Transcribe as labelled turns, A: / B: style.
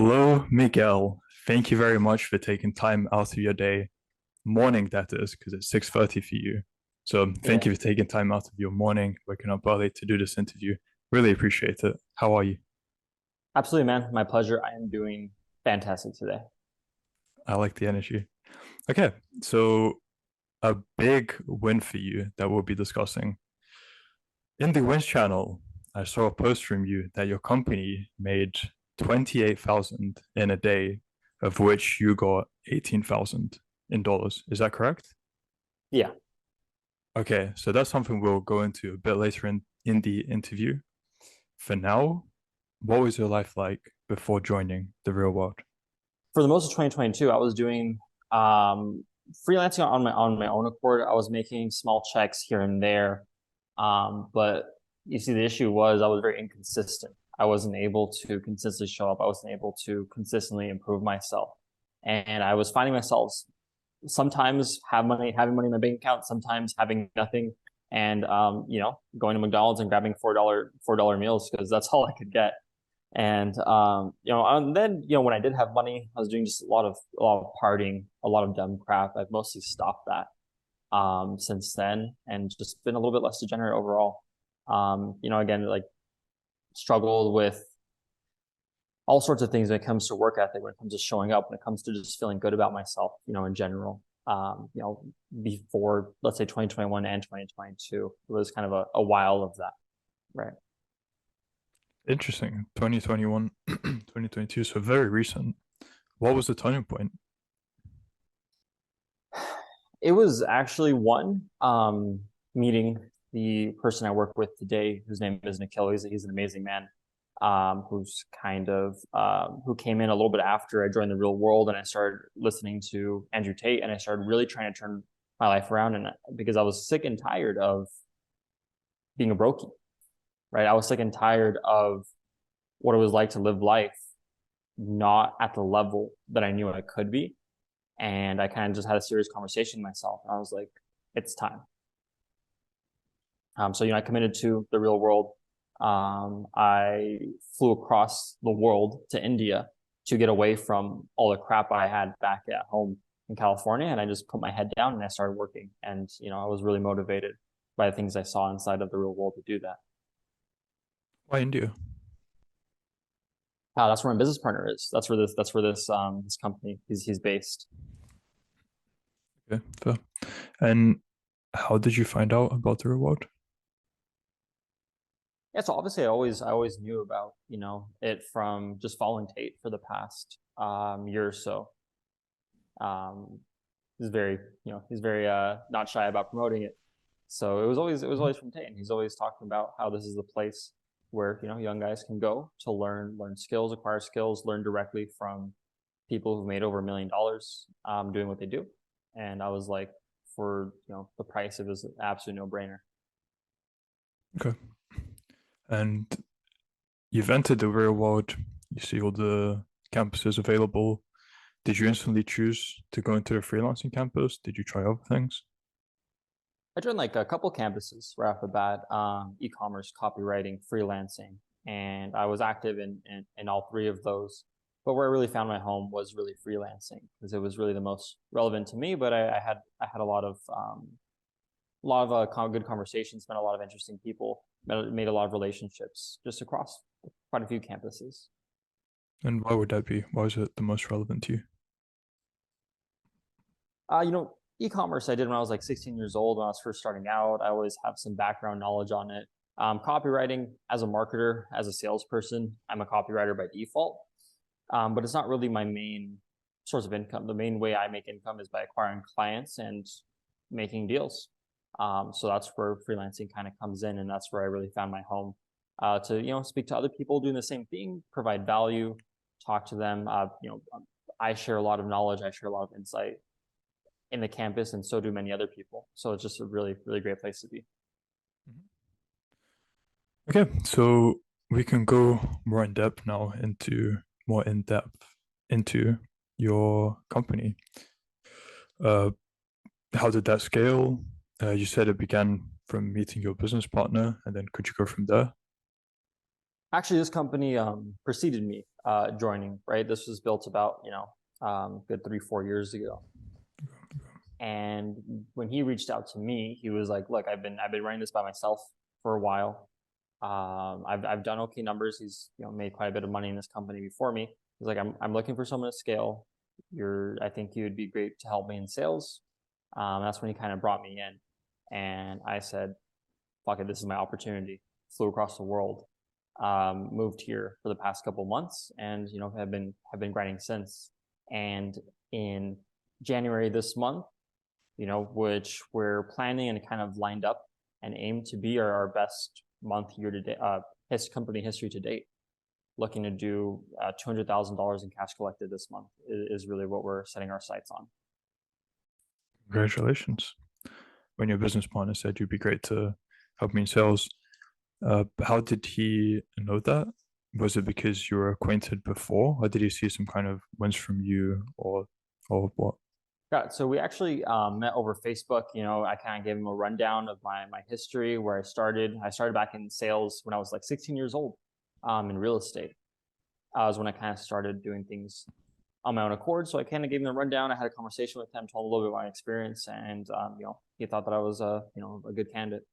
A: Hello, Miguel. Thank you very much for taking time out of your day, morning that is, because it's 6:30 for you. So thank
B: Yeah,
A: you for taking time out of your morning, waking up early to do this interview. Really appreciate it. How are you?
B: absolutely, man. My pleasure. I am doing fantastic today.
A: I like the energy. Okay, so a big win for you that we'll be discussing. In the wins channel, I saw a post from you that your company made 28,000 in a day, of which you got 18,000 in dollars. Is that correct?
B: Yeah.
A: Okay, so that's something we'll go into a bit later in the interview. For now, what was your life like before joining the real world?
B: For the most of 2022, I was doing um, freelancing on my own accord. I was making small checks here and there. But you see, the issue was I was very inconsistent. I wasn't able to consistently show up. I wasn't able to consistently improve myself. And I was finding myself sometimes having money in my bank account, sometimes having nothing, and going to McDonald's and grabbing $4 meals because that's all I could get. And then when I did have money, I was doing just a lot of partying, a lot of dumb crap. I've mostly stopped that since then, and just been a little bit less degenerate overall. Again, like struggled with all sorts of things when it comes to work ethic, when it comes to showing up, when it comes to just feeling good about myself, in general. Before, let's say, 2021 and 2022, it was kind of a while of that, right?
A: Interesting. 2021, 2022, so very recent. What was the turning point?
B: It was actually one meeting the person I work with today, whose name is Nikhil. He's an amazing man, who's kind of who came in a little bit after I joined the real world, and I started listening to Andrew Tate, and I started really trying to turn my life around, and because I was sick and tired of being a brokey, right? I was sick and tired of what it was like to live life not at the level that I knew I could be. And I kind of just had a serious conversation with myself. And I was like, it's time. So I committed to the real world. I flew across the world to India to get away from all the crap I had back at home in California. And I just put my head down and I started working. And, I was really motivated by the things I saw inside of the real world to do that.
A: Why India?
B: That's where my business partner is. That's where this company he's based.
A: Okay, fair. And how did you find out about the reward?
B: Yeah, so obviously I always knew about, it from just following Tate for the past year or so. Um he's very, he's very not shy about promoting it. So it was always from Tate. And he's always talking about how this is the place where, young guys can go to learn skills, acquire skills, learn directly from people who've made over $1 million doing what they do. And I was like, for the price, it was an absolute no-brainer.
A: Okay. And you've entered the real world, you see all the campuses available. Did you instantly choose to go into the freelancing campus? Did you try other things?
B: I joined like a couple campuses right off the bat, e-commerce, copywriting, freelancing, and I was active in all three of those. But where I really found my home was really freelancing because it was really the most relevant to me. But I had a lot of good conversations, met a lot of interesting people, made a lot of relationships just across quite a few campuses.
A: And why would that be? Why is it the most relevant to you?
B: E-commerce I did when I was like 16 years old when I was first starting out. I always have some background knowledge on it. Copywriting as a marketer, as a salesperson, I'm a copywriter by default, but it's not really my main source of income. The main way I make income is by acquiring clients and making deals. So that's where freelancing kind of comes in, and that's where I really found my home. To speak to other people doing the same thing, provide value, talk to them. I share a lot of knowledge. I share a lot of insight in the campus, and so do many other people. So it's just a really, really great place to be.
A: Okay, so we can go more in depth into your company. Uh, how did that scale? You said it began from meeting your business partner, and then could you go from there?
B: Actually, this company preceded me. joining, right? This was built about, good 3-4 years ago. And when he reached out to me, he was like, "Look, I've been running this by myself for a while. I've done okay numbers. He's made quite a bit of money in this company before me. He's like, I'm looking for someone to scale. I think you would be great to help me in sales." That's when he kind of brought me in, and I said, "Fuck it, this is my opportunity." Flew across the world, moved here for the past couple months, and have been grinding since. And in January this month, which we're planning and kind of lined up and aim to be our best month year to date, his company history to date. Looking to do $200,000 in cash collected this month is really what we're setting our sights on.
A: Congratulations. When your business partner said you'd be great to help me in sales, how did he know that? Was it because you were acquainted before, or did he see some kind of wins from you, or what?
B: Yeah, so we actually met over Facebook. I kind of gave him a rundown of my history, where I started. I started back in sales when I was like 16 years old, in real estate. Was when I kind of started doing things on my own accord. So I kind of gave him the rundown. I had a conversation with him, told him a little bit about my experience, and he thought that I was a good candidate.